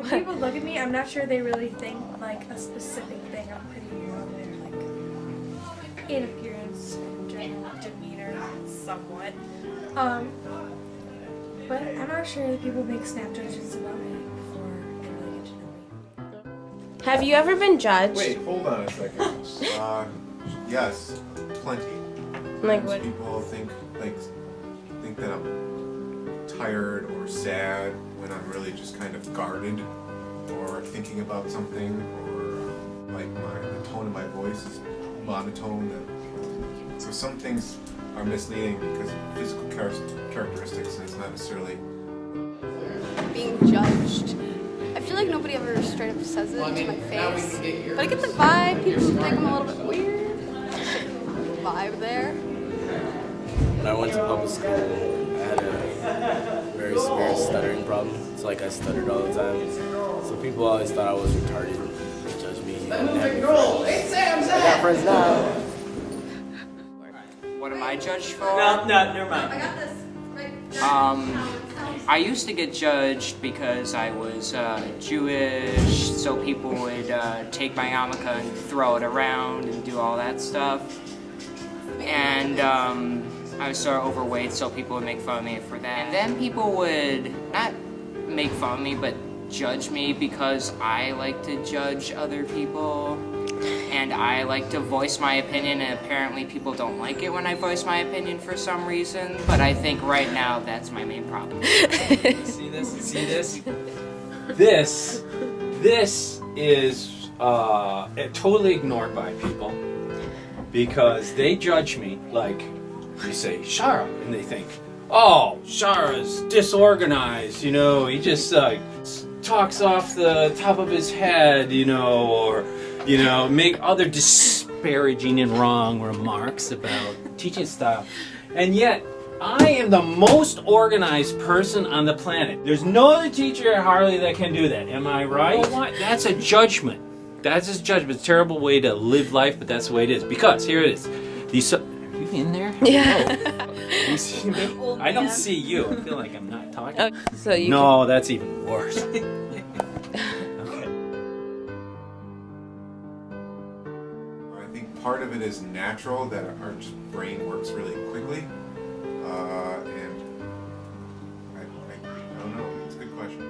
when people look at me, I'm not sure they really think like a specific thing. I'm pretty normal, like in appearance and general demeanor, somewhat. But I'm not sure that people make snap judgments about me before they really get to know me. Have you ever been judged? Wait, hold on a second. Yes, plenty. Like what? People think that I'm tired or sad when I'm really just kind of guarded or thinking about something, or like the tone of my voice is monotone. So some things are misleading because of physical characteristics, and it's not necessarily being judged. I feel like nobody ever straight up says it to my face, but I get the vibe people think I'm a little bit weird. Vibe there. When I went to public school, I had a very severe stuttering problem. It's like I stuttered all the time. So people always thought I was retarded. They judged me. I got friends now. What am I judged for? No, never mind. I got this. I used to get judged because I was Jewish, so people would take my yarmulke and throw it around and do all that stuff. And I was sort of overweight, so people would make fun of me for that. And then people would not make fun of me, but judge me because I like to judge other people. And I like to voice my opinion, and apparently people don't like it when I voice my opinion for some reason. But I think right now that's my main problem. See this? See this? This is totally ignored by people because they judge me. Like you say, Shara, and they think, oh, Shara's disorganized. You know, he just talks off the top of his head. You know, or make other disparaging and wrong remarks about teaching style. And yet, I am the most organized person on the planet. There's no other teacher at Harley that can do that. Am I right? Well, what? That's a judgment. That's a judgment. It's a terrible way to live life, but that's the way it is. Because, here it is. Are you in there? Yeah. You see me? I don't see you. I feel like I'm not talking. So you No, that's even worse. part of it is natural, that our brain works really quickly, and I don't know. It's a good question.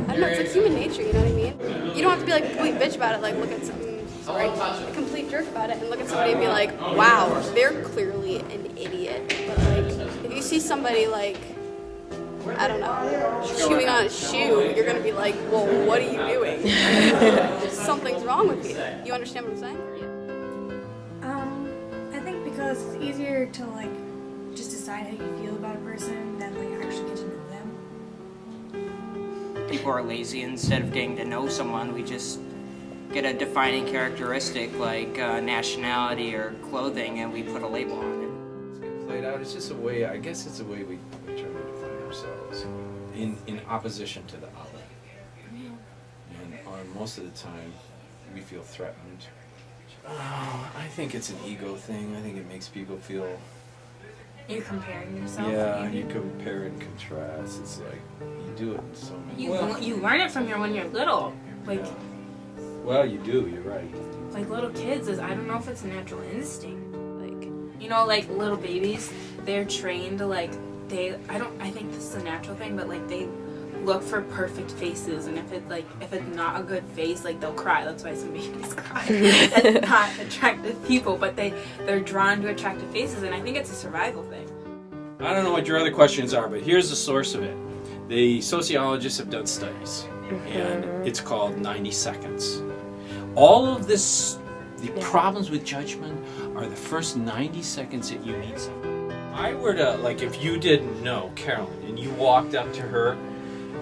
I don't know, it's like human nature, you know what I mean? You don't have to be like a complete bitch about it, like look at something, a complete jerk about it, and look at somebody and be like, wow, they're clearly an idiot. But like, if you see somebody like, I don't know, chewing on a shoe, you're gonna be like, well, what are you doing? Something's wrong with you. You understand what I'm saying? I think because it's easier to like just decide how you feel about a person than like actually get to know them. People are lazy. Instead of getting to know someone, we just get a defining characteristic like nationality or clothing, and we put a label on it. It's getting played out. It's just a way. I guess it's a way we try to define ourselves in opposition to the other. And most of the time, we feel threatened. Oh, I think it's an ego thing. I think it makes people feel. You're comparing yourself. Yeah, you compare and contrast. It's like you do it in so many. You learn it from when you're little. Like. Yeah. Well, you do. You're right. Like little kids, I don't know if it's a natural instinct. Like, like little babies, they're trained to like I think this is a natural thing, but like they look for perfect faces, and if it's not a good face, like they'll cry. That's why some babies cry. That's not attractive people, but they're drawn to attractive faces, and I think it's a survival thing. I don't know what your other questions are, but here's the source of it. The sociologists have done studies, and it's called 90 seconds. All of this, the problems with judgment are the first 90 seconds that you meet someone. I were to, like, if you didn't know Carolyn and you walked up to her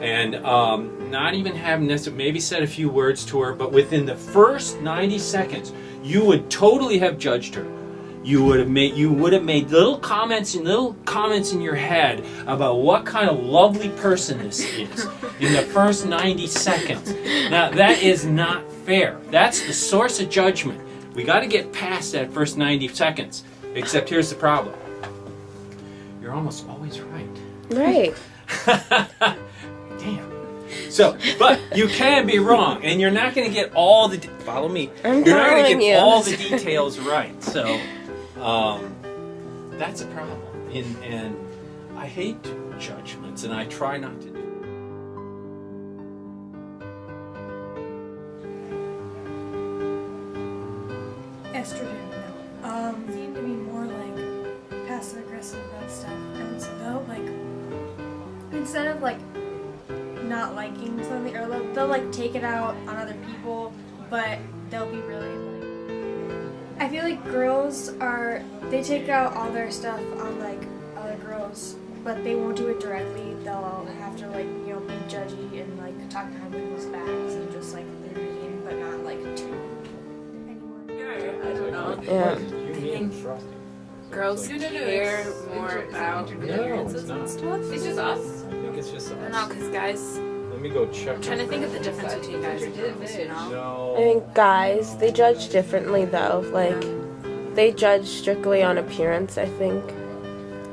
and not even have necessarily, maybe said a few words to her, but within the first 90 seconds, you would totally have judged her. You would have made little comments in your head about what kind of lovely person this is in the first 90 seconds. Now that is not fair. That's the source of judgment. We got to get past that first 90 seconds. Except here's the problem. You're almost always right. Right. Damn. So, but you can be wrong, and you're not going to get all the. Follow me. I'm You're not going to following get you. all the details right. So, that's a problem. And I hate judgments, and I try not to do. Estrogen, no. Seem to be more like passive aggressive about stuff. And so they'll like, instead of like not liking something, or they'll like take it out on other people, but they'll be really like, I feel like girls they take out all their stuff on like other girls, but they won't do it directly. They'll have to like, you know, be judgy and like talk behind people's backs and just like be mean, but not like to anyone. I don't know. Yeah. You need frosting. Girls care more about No, appearances it's not. and stuff. It's just us. I think it's just I us. don't know, because guys, Let me go check. I'm trying to think of the difference between guys and girls, you know? No. I think guys, they judge differently though. Like, they judge strictly on appearance, I think.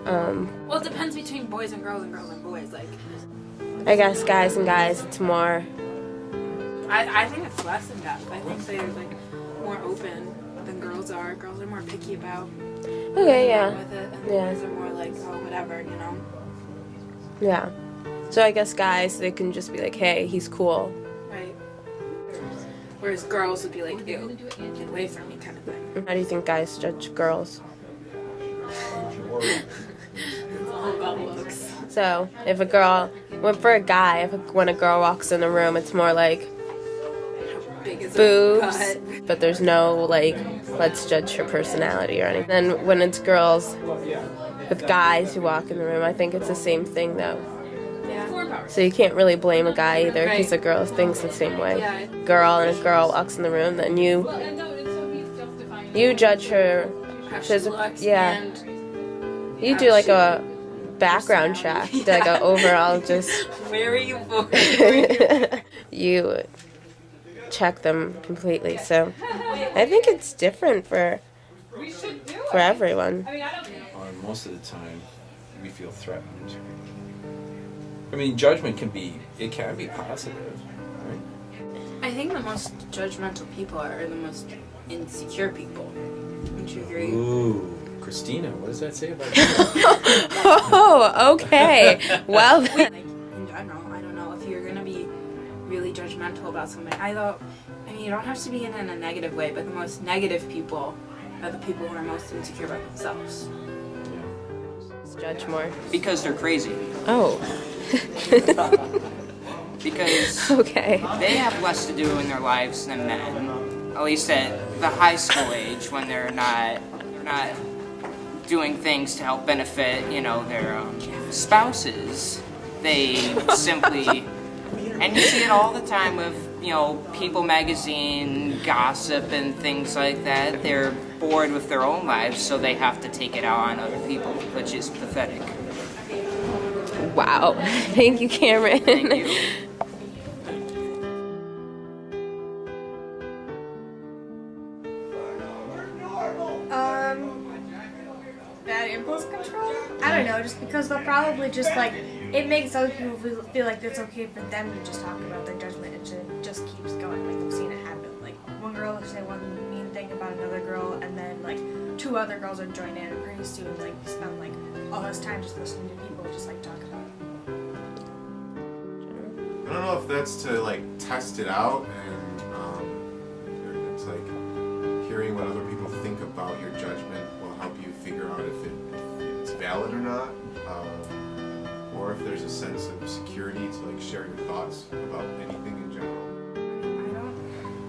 Well, it depends between boys and girls and boys. Like, I guess guys and guys, it's more. I think it's less in depth. I think they're like more open than girls are. Girls are more picky about Okay, yeah. with it, and Yeah. boys are more like, oh, whatever, you know? Yeah. So I guess guys, they can just be like, hey, he's cool. Right. Whereas girls would be like, ew, get away from me kind of thing. How do you think guys judge girls? It's all about looks. So if a girl, for a guy, when a girl walks in the room, it's more like How big is boobs, her butt? but there's no like, let's judge her personality or anything. Then when it's girls with guys who walk in the room, I think it's the same thing though. Yeah. So you can't really blame a guy either because Right. a girl thinks the same way. Yeah. Girl and a girl walks in the room, then you judge her. How she Physical, looks yeah. and You do like a background check, like a overall just. where are you born? You check them completely. So I think it's different for everyone. Or most of the time, we feel threatened. I mean, judgment can be positive, right? I think the most judgmental people are the most insecure people. Wouldn't you agree? Ooh, Christina, what does that say about you? Oh, okay. Well, Like, in general, I don't know if you're gonna be really judgmental about something. I mean, you don't have to be in a negative way, but the most negative people are the people who are most insecure about themselves. judge more. Because they're crazy. Oh. Because Okay. they have less to do in their lives than men. At least at the high school age, when they're not doing things to help benefit, you know, their spouses. They simply, and you see it all the time with, you know, People magazine gossip and things like that. They're bored with their own lives, so they have to take it out on other people, which is pathetic. Wow. Thank you, Cameron. Thank you. Bad impulse control? I don't know, just because they'll probably just like, it makes other people feel like it's okay for them to just talk about their judgment and it just keeps going. Like, we've seen it happen. Like, one girl will say one mean thing about another girl, and then like 2 other girls would join in, and pretty soon like you spend like all this time just listening to people just like talk about it. I don't know if that's to like test it out and it's like hearing what other people think about your judgment will help you figure out if it's valid or not, or if there's a sense of security to like share your thoughts about anything in general.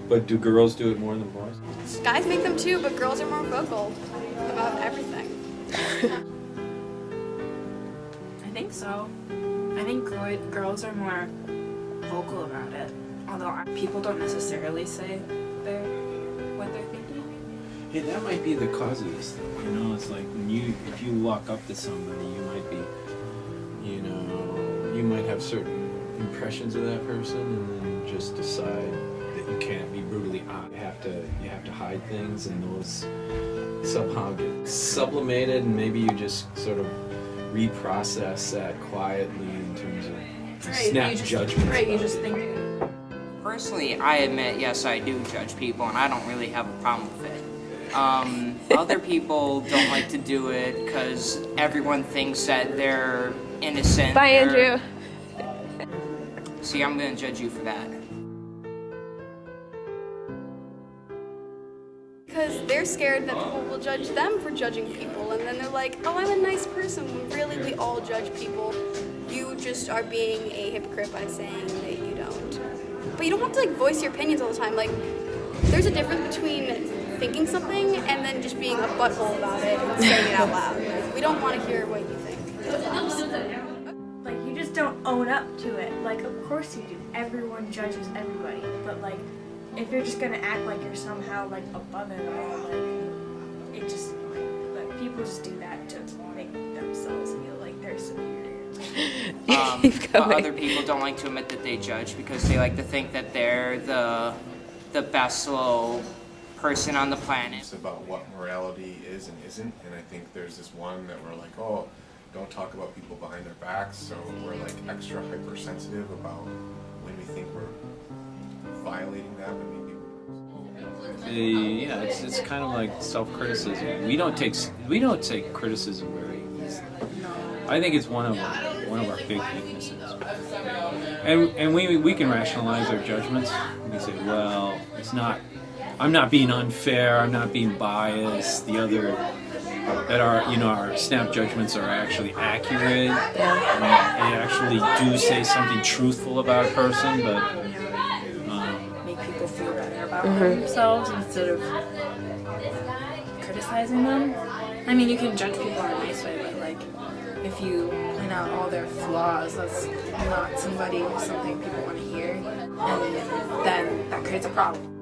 But do girls do it more than boys? Guys make them too, but girls are more vocal about everything. I think so. I think girls are more vocal about it. Although people don't necessarily say what they're thinking. Hey, that might be the cause of this thing. You know, it's like if you walk up to somebody, you might be, you know, you might have certain impressions of that person, and then just decide that you can't be brutally honest. You have to hide things, and those somehow get sublimated, and maybe you just sort of reprocess that quietly in terms of snap you just, judgment. Right, you just think. Personally, I admit, yes, I do judge people, and I don't really have a problem with it. Other people don't like to do it because everyone thinks that they're innocent. Bye, they're- Andrew. See, I'm gonna judge you for that. Because they're scared that people will judge them for judging people, and then they're like, oh, I'm a nice person, when really we all judge people. You just are being a hypocrite by saying that you don't. But you don't have to like voice your opinions all the time. Like, there's a difference between thinking something and then just being a butthole about it and saying it out loud. Like, we don't want to hear what you think. Like, you just don't own up to it. Like, of course you do. Everyone judges everybody. But, like, if you're just gonna act like you're somehow, like, above it all, like, it just, like, people just do that to make themselves feel like they're superior. Keep But going. other people don't like to admit that they judge because they like to think that they're the best little person on the planet. It's about what morality is and isn't, and I think there's this one that we're like, oh, don't talk about people behind their backs, so we're like extra hypersensitive about when we think we're violating that, when maybe Yeah, it's kind of like self-criticism. We don't take criticism very easily. I think it's one of our big weaknesses. And we can rationalize our judgments. We can say, well, I'm not being unfair, I'm not being biased. Our snap judgments are actually accurate. They actually do say something truthful about a person, but Make people feel better about themselves instead of criticizing them. I mean, you can judge people in a nice way, but like, if you point out all their flaws, that's not something people want to hear, and then that creates a problem.